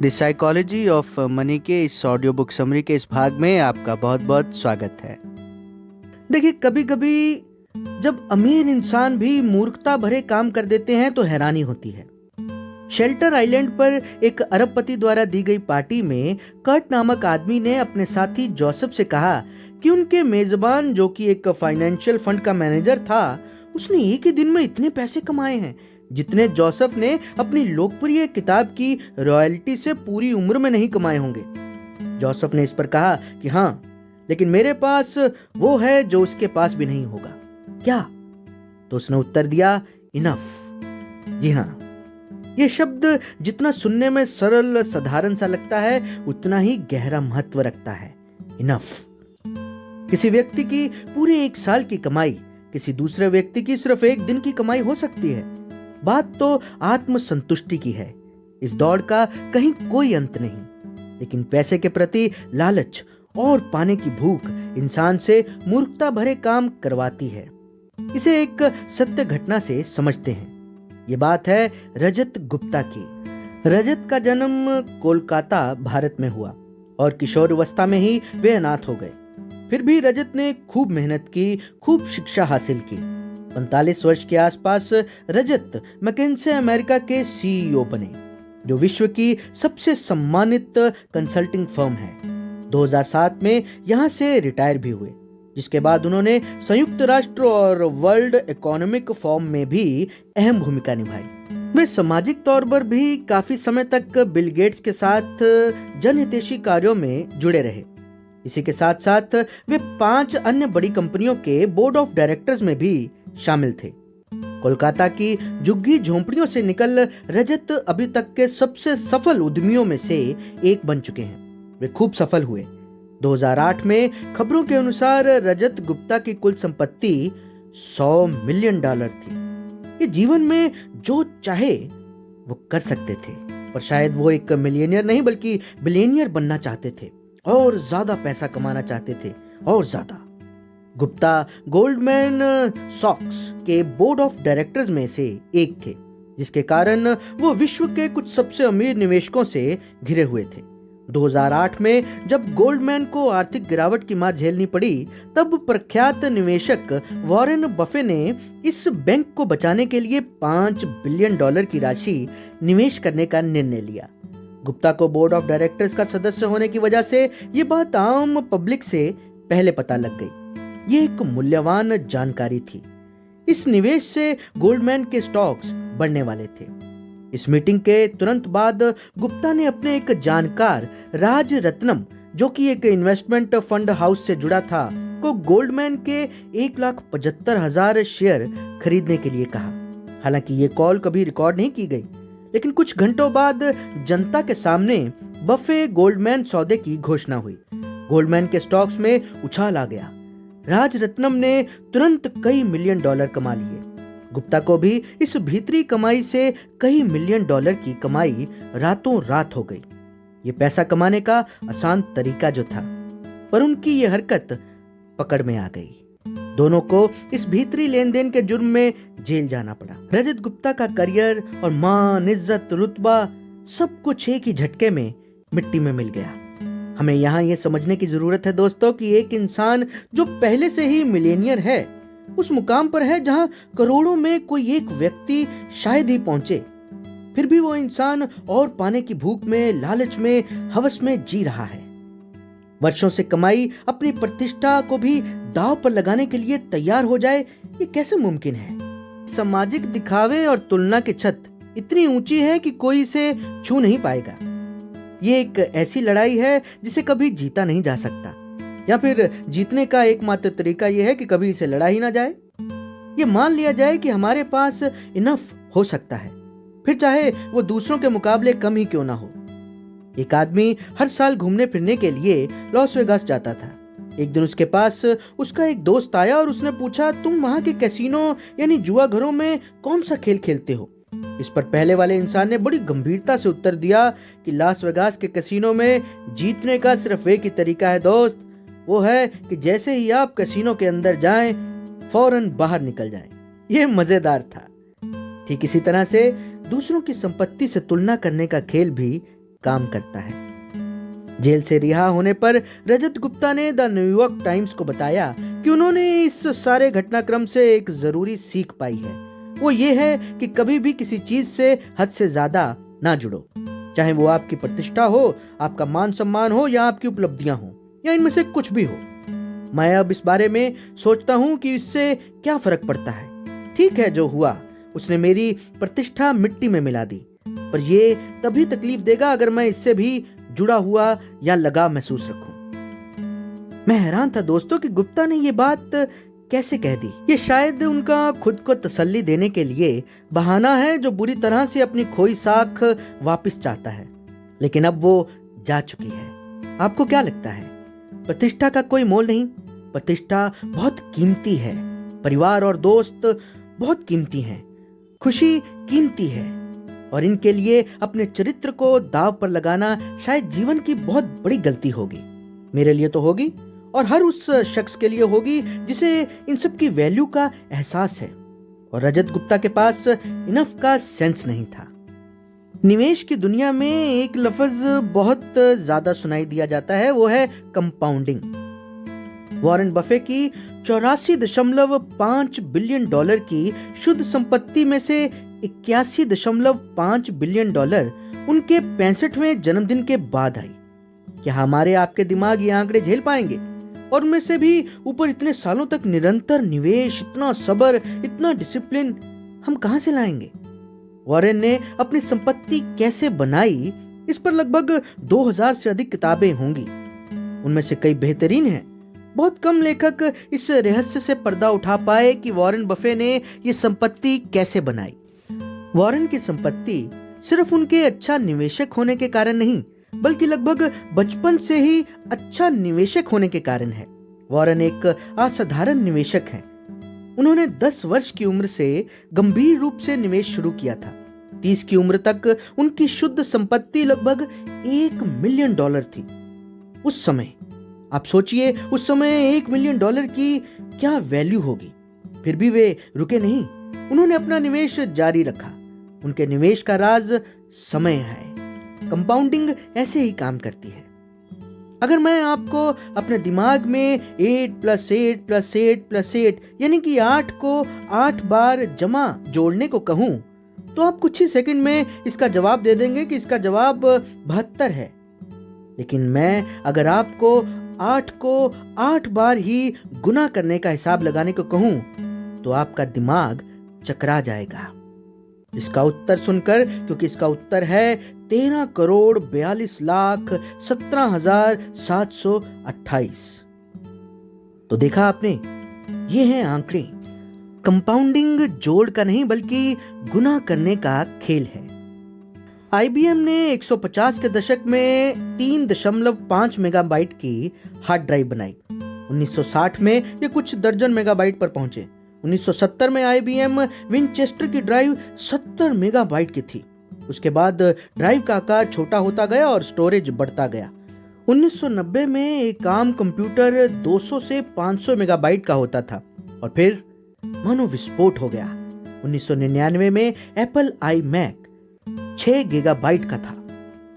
The psychology of money के इस audio book summary के इस भाग में आपका बहुत बहुत स्वागत है। देखिए, कभी कभी जब अमीर इंसान भी मूर्खता भरे काम कर देते हैं तो हैरानी होती है। शेल्टर आइलैंड पर एक अरबपति द्वारा दी गई पार्टी में कर्ट नामक आदमी ने अपने साथी जोसेफ से कहा कि उनके मेजबान, जो कि एक फाइनेंशियल फंड का मैनेजर था, उसने एक ही दिन में इतने पैसे कमाए हैं जितने जोसेफ ने अपनी लोकप्रिय किताब की रॉयल्टी से पूरी उम्र में नहीं कमाए होंगे। जोसेफ ने इस पर कहा कि हाँ, लेकिन मेरे पास वो है जो उसके पास भी नहीं होगा। क्या? तो उसने उत्तर दिया, इनफ। जी हाँ, ये शब्द जितना सुनने में सरल साधारण सा लगता है उतना ही गहरा महत्व रखता है। इनफ। किसी व्यक्ति की पूरे एक साल की कमाई किसी दूसरे व्यक्ति की सिर्फ एक दिन की कमाई हो सकती है। बात तो आत्मसंतुष्टि की है। इस दौड़ का कहीं कोई अंत नहीं, लेकिन पैसे के प्रति लालच और पाने की भूख इंसान से मूर्खता भरे काम करवाती है। इसे एक सत्य घटना से समझते हैं। ये बात है रजत गुप्ता की। रजत का जन्म कोलकाता, भारत में हुआ और किशोरावस्था में ही वे अनाथ हो गए। फिर भी रजत ने खूब मेहनत की, खूब शिक्षा हासिल की। 45 वर्ष के आसपास रजत मैकिन्से अमेरिका के सीईओ बने, जो विश्व की सबसे सम्मानित कंसल्टिंग फर्म है। 2007 में यहां से रिटायर भी हुए, जिसके बाद उन्होंने संयुक्त राष्ट्र और वर्ल्ड इकोनॉमिक फोरम में भी अहम भूमिका निभाई। वे सामाजिक तौर पर भी काफी समय तक बिल गेट्स के साथ जनहितैषी कार्यों में जुड़े रहे। इसी के साथ साथ वे 5 अन्य बड़ी कंपनियों के बोर्ड ऑफ डायरेक्टर्स में भी शामिल थे। कोलकाता की झुग्गी झोंपड़ियों से निकल रजत अभी तक के सबसे सफल उद्यमियों में से एक बन चुके हैं। वे खूब सफल हुए। 2008 में खबरों के अनुसार रजत गुप्ता की कुल संपत्ति $100 मिलियन थी। ये जीवन में जो चाहे वो कर सकते थे, पर शायद वो एक मिलियनियर नहीं बल्कि बिलियनियर बनना चाहते थे और ज्यादा पैसा कमाना चाहते थे और ज्यादा। गुप्ता गोल्डमैन सॉक्स के बोर्ड ऑफ डायरेक्टर्स में से एक थे, जिसके कारण वो विश्व के कुछ सबसे अमीर निवेशकों से घिरे हुए थे। 2008 में जब गोल्डमैन को आर्थिक गिरावट की मार झेलनी पड़ी, तब प्रख्यात निवेशक वॉरेन बफे ने इस बैंक को बचाने के लिए $5 बिलियन की राशि निवेश करने का निर्णय लिया। गुप्ता को बोर्ड ऑफ डायरेक्टर्स का सदस्य होने की वजह से ये बात आम पब्लिक से पहले पता लग गई। ये एक मूल्यवान जानकारी थी। इस निवेश से गोल्डमैन के स्टॉक्स बढ़ने वाले थे। इस मीटिंग के तुरंत बाद गुप्ता ने अपने एक जानकार राज रत्नम, जो कि एक इन्वेस्टमेंट फंड हाउस से जुड़ा था, को गोल्डमैन के 1,75,000 शेयर खरीदने के लिए कहा। हालांकि ये कॉल कभी रिकॉर्ड नहीं की गई, लेकिन कुछ घंटों बाद जनता के सामने बफे गोल्डमैन सौदे की घोषणा हुई। गोल्डमैन के स्टॉक्स में उछाल आ गया। राज रत्नम ने तुरंत कई $1 मिलियन कमा लिए। गुप्ता को भी इस भीतरी कमाई से कई $1 मिलियन की कमाई रातों रात हो गई। ये पैसा कमाने का आसान तरीका जो था, पर उनकी ये हरकत पकड़ में आ गई। दोनों को इस भीतरी लेन देन के जुर्म में जेल जाना पड़ा। रजत गुप्ता का करियर और मान, इज्जत, रुतबा सब कुछ एक ही झटके में मिट्टी में मिल गया। हमें यहाँ ये समझने की जरूरत है दोस्तों कि एक इंसान जो पहले से ही मिलेनियर है, उस मुकाम पर है जहाँ करोड़ों में कोई एक व्यक्ति शायद ही पहुंचे, फिर भी वो इंसान और पाने की भूख में, लालच में, हवस में जी रहा है। वर्षों से कमाई अपनी प्रतिष्ठा को भी दांव पर लगाने के लिए तैयार हो जाए, ये कैसे मुमकिन है? सामाजिक दिखावे और तुलना की छत इतनी ऊंची है कि कोई इसे छू नहीं पाएगा। ये एक ऐसी लड़ाई है जिसे कभी जीता नहीं जा सकता, या फिर जीतने का एकमात्र तरीका यह है कि कभी इसे लड़ा ही ना जाए। ये मान लिया जाए कि हमारे पास इनफ हो सकता है, फिर चाहे वो दूसरों के मुकाबले कम ही क्यों ना हो। एक आदमी हर साल घूमने फिरने के लिए लॉस वेगास जाता था। एक दिन उसके पास उसका एक दोस्त आया और उसने पूछा, तुम वहां के कैसीनो यानी जुआ घरों में कौन सा खेल खेलते हो? इस पर पहले वाले इंसान ने बड़ी गंभीरता से उत्तर दिया कि लास वेगास के कैसीनो में जीतने का सिर्फ एक ही तरीका है दोस्त, वो है कि जैसे ही आप कैसीनो के अंदर जाएं, फौरन बाहर निकल जाएं। यह मजेदार था। ठीक इसी तरह से दूसरों की संपत्ति से तुलना करने का खेल भी काम करता है। जेल से रिहा होने पर रजत गुप्ता ने द न्यूयॉर्क टाइम्स को बताया कि उन्होंने इस सारे घटनाक्रम से एक जरूरी सीख पाई है। वो ये है कि कभी भी किसी चीज से हद से ज्यादा ना जुड़ो, चाहे वो आपकी प्रतिष्ठा हो, आपका मान सम्मान हो या आपकी उपलब्धियां हो या इनमें से कुछ भी हो। मैं अब इस बारे में सोचता हूं कि इससे क्या फर्क पड़ता है। ठीक है, जो हुआ उसने मेरी प्रतिष्ठा मिट्टी में मिला दी, पर ये तभी तकलीफ देगा अगर मैं इससे भी जुड़ा हुआ या लगाव महसूस रखूं। मैं हैरान था दोस्तों कि गुप्ता ने ये बात कैसे कह दी। ये शायद उनका खुद को तसल्ली देने के लिए बहाना है जो बुरी तरह से अपनी खोई साख वापस चाहता है, लेकिन अब वो जा चुकी है। आपको क्या लगता है? प्रतिष्ठा का कोई मोल नहीं। प्रतिष्ठा बहुत कीमती है, परिवार और दोस्त बहुत कीमती हैं, खुशी कीमती है, और इनके लिए अपने चरित्र को दांव पर लगाना शायद जीवन की बहुत बड़ी गलती होगी। मेरे लिए तो होगी, और हर उस शख्स के लिए होगी जिसे इन सब की वैल्यू का एहसास है। और रजत गुप्ता के पास इनफ का सेंस नहीं था। निवेश की दुनिया में एक लफ्ज बहुत ज्यादा सुनाई दिया जाता है, वो है कंपाउंडिंग। वॉरेन बफे की 84.5 बिलियन डॉलर की शुद्ध संपत्ति में से 81.5 बिलियन डॉलर उनके 65वें जन्मदिन के बाद आई। क्या हमारे आपके दिमाग ये आंकड़े झेल पाएंगे? और उनमें से भी ऊपर इतने सालों तक निरंतर निवेश, इतना सब्र, इतना डिसिप्लिन हम कहां से लाएंगे? वॉरेन ने अपनी संपत्ति कैसे बनाई, इस पर लगभग 2000 से अधिक किताबें होंगी। उनमें से कई बेहतरीन हैं। बहुत कम लेखक इस रहस्य से पर्दा उठा पाए कि वॉरेन बफे ने ये संपत्ति कैसे बनाई। वॉरेन की संपत्ति सिर्फ उनके अच्छा निवेशक होने के कारण नहीं, बल्कि लगभग बचपन से ही अच्छा निवेशक होने के कारण है। वॉरेन एक असाधारण निवेशक हैं। उन्होंने 10 वर्ष की उम्र से गंभीर रूप से निवेश शुरू किया था। 30 की उम्र तक उनकी शुद्ध संपत्ति लगभग $1 मिलियन थी। उस समय आप सोचिए, उस समय $1 मिलियन की क्या वैल्यू होगी। फिर भी वे रुके नहीं, उन्होंने अपना निवेश जारी रखा। उनके निवेश का राज समय है। कंपाउंडिंग ऐसे ही काम करती है। अगर मैं आपको अपने दिमाग में 8 + 8 + 8 + 8 यानी कि 8 को 8 बार जमा जोड़ने को कहूं, तो आप कुछ ही सेकंड में इसका जवाब दे देंगे कि इसका जवाब 72 है। लेकिन मैं अगर आपको 8 को 8 बार ही गुना करने का हिसाब लगाने को कहूं, तो आपका दिमाग चकरा जाएगा। इसका उत्तर सुनकर, क्योंकि इसका उत्तर है 13,42,17,728। तो देखा आपने, ये हैं आंकड़े। कंपाउंडिंग जोड़ का नहीं बल्कि गुना करने का खेल है। IBM ने 150 के दशक में 3.5 मेगाबाइट की हार्ड ड्राइव बनाई। 1960 में ये कुछ दर्जन मेगाबाइट पर पहुंचे। 1970 में IBM विनचेस्टर की ड्राइव 70 मेगाबाइट की थी। उसके बाद ड्राइव का आकार छोटा होता गया और स्टोरेज बढ़ता गया। 1990 में एक आम कंप्यूटर 200 से 500 मेगाबाइट का होता था और फिर मानो विस्फोट हो गया। 1999 में एप्पल iMac 6 गीगाबाइट का था।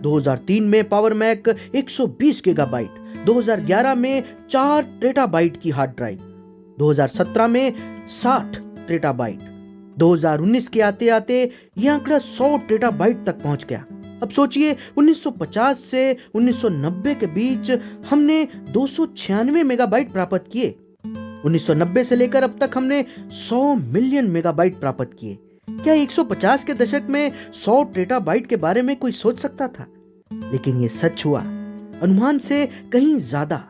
2003 में पावर मैक 120 गीगाबाइट, 2011 में 4 टेराबाइट की हार्ड ड्राइव, 2017 में 60 टेराबाइट, 2019 के आते आते यह आंकड़ा 100 टेराबाइट तक पहुंच गया। अब सोचिए, 1950 से 1990 के बीच हमने 296 मेगाबाइट प्राप्त किए। 1990 से लेकर अब तक हमने 100 मिलियन मेगाबाइट प्राप्त किए। क्या 150 के दशक में 100 टेराबाइट के बारे में कोई सोच सकता था? लेकिन ये सच हुआ, अनुमान से कहीं ज्यादा।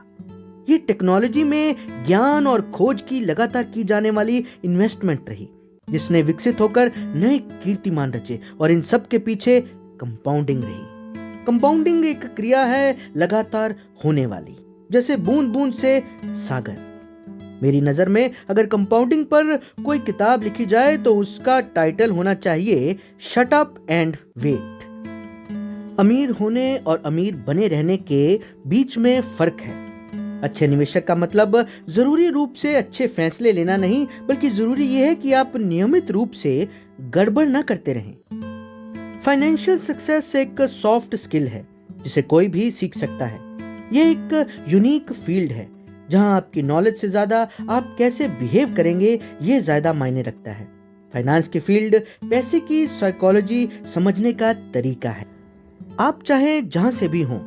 ये टेक्नोलॉजी में ज्ञान और खोज की लगातार की जाने वाली इन्वेस्टमेंट रही, जिसने विकसित होकर नए कीर्तिमान रचे, और इन सब के पीछे कंपाउंडिंग रही। कंपाउंडिंग एक क्रिया है लगातार होने वाली, जैसे बूंद बूंद से सागर। मेरी नजर में अगर कंपाउंडिंग पर कोई किताब लिखी जाए तो उसका टाइटल होना चाहिए शट अप एंड वेट। अमीर होने और अमीर बने रहने के बीच में फर्क है। अच्छे निवेशक का मतलब जरूरी रूप से अच्छे फैसले लेना नहीं, बल्कि जरूरी यह है कि आप नियमित रूप से गड़बड़ ना करते रहें। फाइनेंशियल सक्सेस एक सॉफ्ट स्किल है जिसे कोई भी सीख सकता है। ये एक यूनिक फील्ड है जहां आपकी नॉलेज से ज्यादा आप कैसे बिहेव करेंगे ये ज्यादा मायने रखता है। फाइनेंस की फील्ड पैसे की साइकोलॉजी समझने का तरीका है। आप चाहे जहां से भी हों,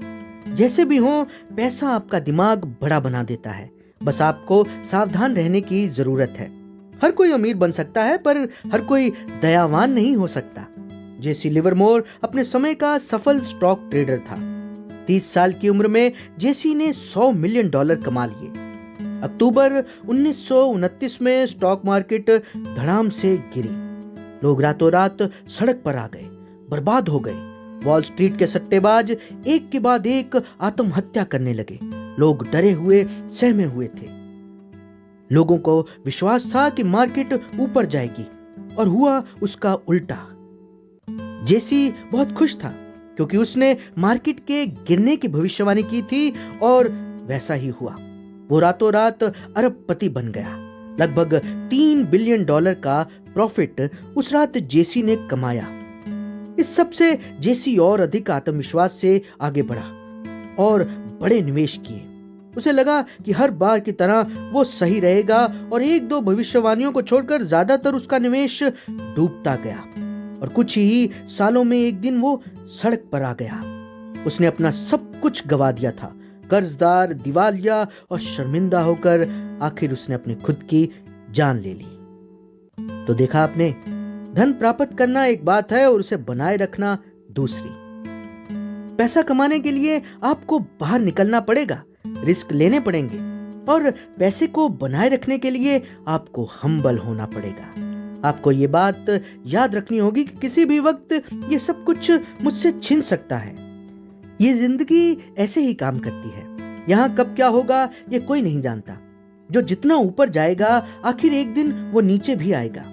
जैसे भी हों, पैसा आपका दिमाग बड़ा बना देता है। बस आपको सावधान रहने की जरूरत है। हर कोई अमीर बन सकता है पर हर कोई दयावान नहीं हो सकता। जेसी लिवरमोर अपने समय का सफल स्टॉक ट्रेडर था। 30 साल की उम्र में जेसी ने $100 मिलियन कमा लिए। अक्टूबर 1929 में स्टॉक मार्केट धड़ाम से गिरी। लोग रातों रात सड़क पर आ गए, बर्बाद हो गए। वॉल स्ट्रीट के सट्टेबाज एक के बाद एक आत्महत्या करने लगे। लोग डरे हुए, सहमे हुए थे। लोगों को विश्वास था कि मार्केट ऊपर जाएगी और हुआ उसका उल्टा। जेसी बहुत खुश था क्योंकि उसने मार्केट के गिरने की भविष्यवाणी की थी और वैसा ही हुआ। वो रातों रात अरबपति बन गया। लगभग $3 बिलियन का प्रॉफिट उस रात जेसी ने कमाया। इस सब से जेसी और अधिक आत्मविश्वास से आगे बढ़ा और बड़े निवेश किए। उसे लगा कि हर बार की तरह वो सही रहेगा और एक दो भविष्यवाणियों को छोड़कर ज्यादातर उसका निवेश डूबता गया और कुछ ही सालों में एक दिन वो सड़क पर आ गया। उसने अपना सब कुछ गवा दिया था। कर्जदार, दिवालिया और शर्मिंदा होकर आखिर उसने अपनी खुद की जान ले ली। तो देखा आपने, धन प्राप्त करना एक बात है और उसे बनाए रखना दूसरी। पैसा कमाने के लिए आपको बाहर निकलना पड़ेगा, रिस्क लेने पड़ेंगे और पैसे को बनाए रखने के लिए आपको हम्बल होना पड़ेगा। आपको ये बात याद रखनी होगी कि किसी भी वक्त ये सब कुछ मुझसे छिन सकता है। ये जिंदगी ऐसे ही काम करती है। यहाँ कब क्या होगा ये कोई नहीं जानता। जो जितना ऊपर जाएगा आखिर एक दिन वो नीचे भी आएगा।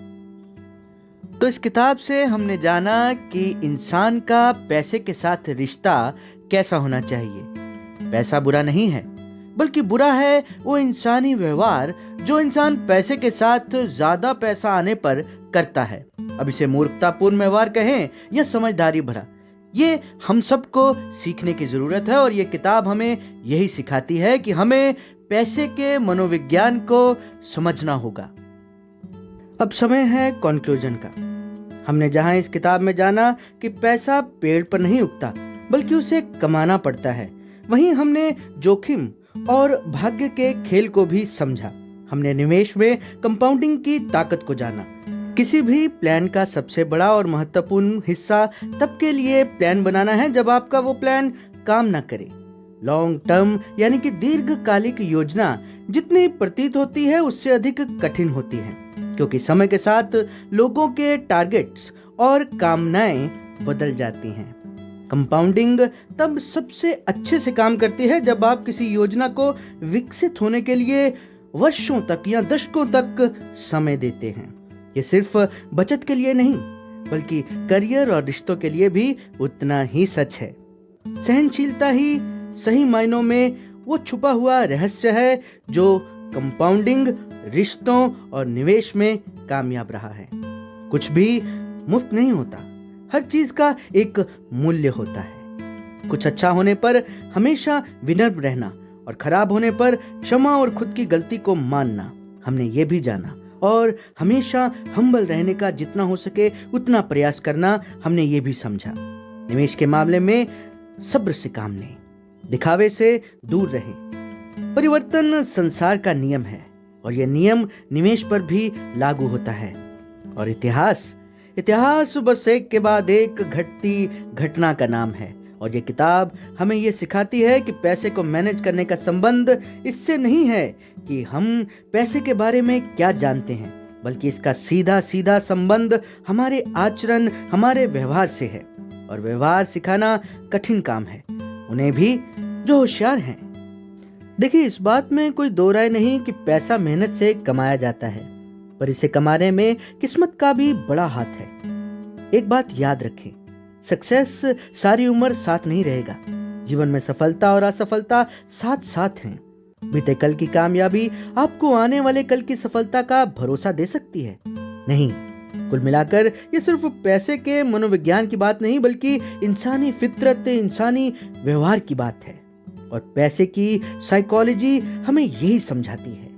तो इस किताब से हमने जाना कि इंसान का पैसे के साथ रिश्ता कैसा होना चाहिए। पैसा बुरा नहीं है, बल्कि बुरा है वो इंसानी व्यवहार जो इंसान पैसे के साथ ज्यादा पैसा आने पर करता है। अब इसे मूर्खतापूर्ण व्यवहार कहें या समझदारी भरा, ये हम सबको सीखने की जरूरत है और ये किताब हमें यही सिखाती है कि हमें पैसे के मनोविज्ञान को समझना होगा। अब समय है कंक्लूजन का। हमने जहां इस किताब में जाना कि पैसा पेड़ पर नहीं उगता बल्कि उसे कमाना पड़ता है, वहीं हमने जोखिम और भाग्य के खेल को भी समझा। हमने निवेश में कंपाउंडिंग की ताकत को जाना। किसी भी प्लान का सबसे बड़ा और महत्वपूर्ण हिस्सा तब के लिए प्लान बनाना है जब आपका वो प्लान काम ना करे। लॉन्ग टर्म यानी कि दीर्घकालिक योजना जितनी प्रतीत होती है उससे अधिक कठिन होती है, क्योंकि समय के साथ लोगों के टारगेट्स और कामनाएं बदल जाती हैं। कंपाउंडिंग तब सबसे अच्छे से काम करती है जब आप किसी योजना को विकसित होने के लिए वर्षों तक या दशकों तक समय देते हैं। ये सिर्फ बचत के लिए नहीं बल्कि करियर और रिश्तों के लिए भी उतना ही सच है। सहनशीलता ही सही मायनों में वो छुपा हुआ रहस्य है जो कंपाउंडिंग, रिश्तों और निवेश में कामयाब रहा है। कुछ भी मुफ्त नहीं होता, हर चीज का एक मूल्य होता है। कुछ अच्छा होने पर हमेशा विनम्र रहना और खराब होने पर क्षमा और खुद की गलती को मानना, हमने ये भी जाना। और हमेशा हम्बल रहने का जितना हो सके उतना प्रयास करना, हमने ये भी समझा। निवेश के मामले में सब्र से काम लें, दिखावे से दूर रहें। परिवर्तन संसार का नियम है और यह नियम निवेश पर भी लागू होता है। और इतिहास बस एक के बाद एक घटती घटना का नाम है। और ये किताब हमें ये सिखाती है कि पैसे को मैनेज करने का संबंध इससे नहीं है कि हम पैसे के बारे में क्या जानते हैं, बल्कि इसका सीधा सीधा संबंध हमारे आचरण, हमारे व्यवहार से है। और व्यवहार सिखाना कठिन काम है, उन्हें भी जो होशियार हैं। देखिए, इस बात में कोई दो राय नहीं कि पैसा मेहनत से कमाया जाता है, पर इसे कमाने में किस्मत का भी बड़ा हाथ है। एक बात याद रखें, सक्सेस सारी उम्र साथ नहीं रहेगा। जीवन में सफलता और असफलता साथ साथ हैं। बीते कल की कामयाबी आपको आने वाले कल की सफलता का भरोसा दे सकती है? नहीं, कुल मिलाकर ये सिर्फ पैसे के मनोविज्ञान की बात नहीं बल्कि इंसानी फितरत, इंसानी व्यवहार की बात है। और पैसे की साइकोलॉजी हमें यही समझाती है।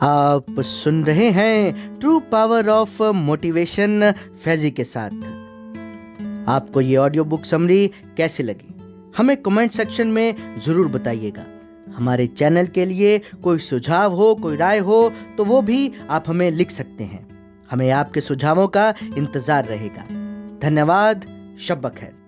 आप सुन रहे हैं true power of motivation Faizi के साथ। आपको ये ऑडियो बुक समरी कैसी लगी हमें कमेंट सेक्शन में जरूर बताइएगा। हमारे चैनल के लिए कोई सुझाव हो, कोई राय हो तो वो भी आप हमें लिख सकते हैं। हमें आपके सुझावों का इंतजार रहेगा। धन्यवाद। शब बखैर।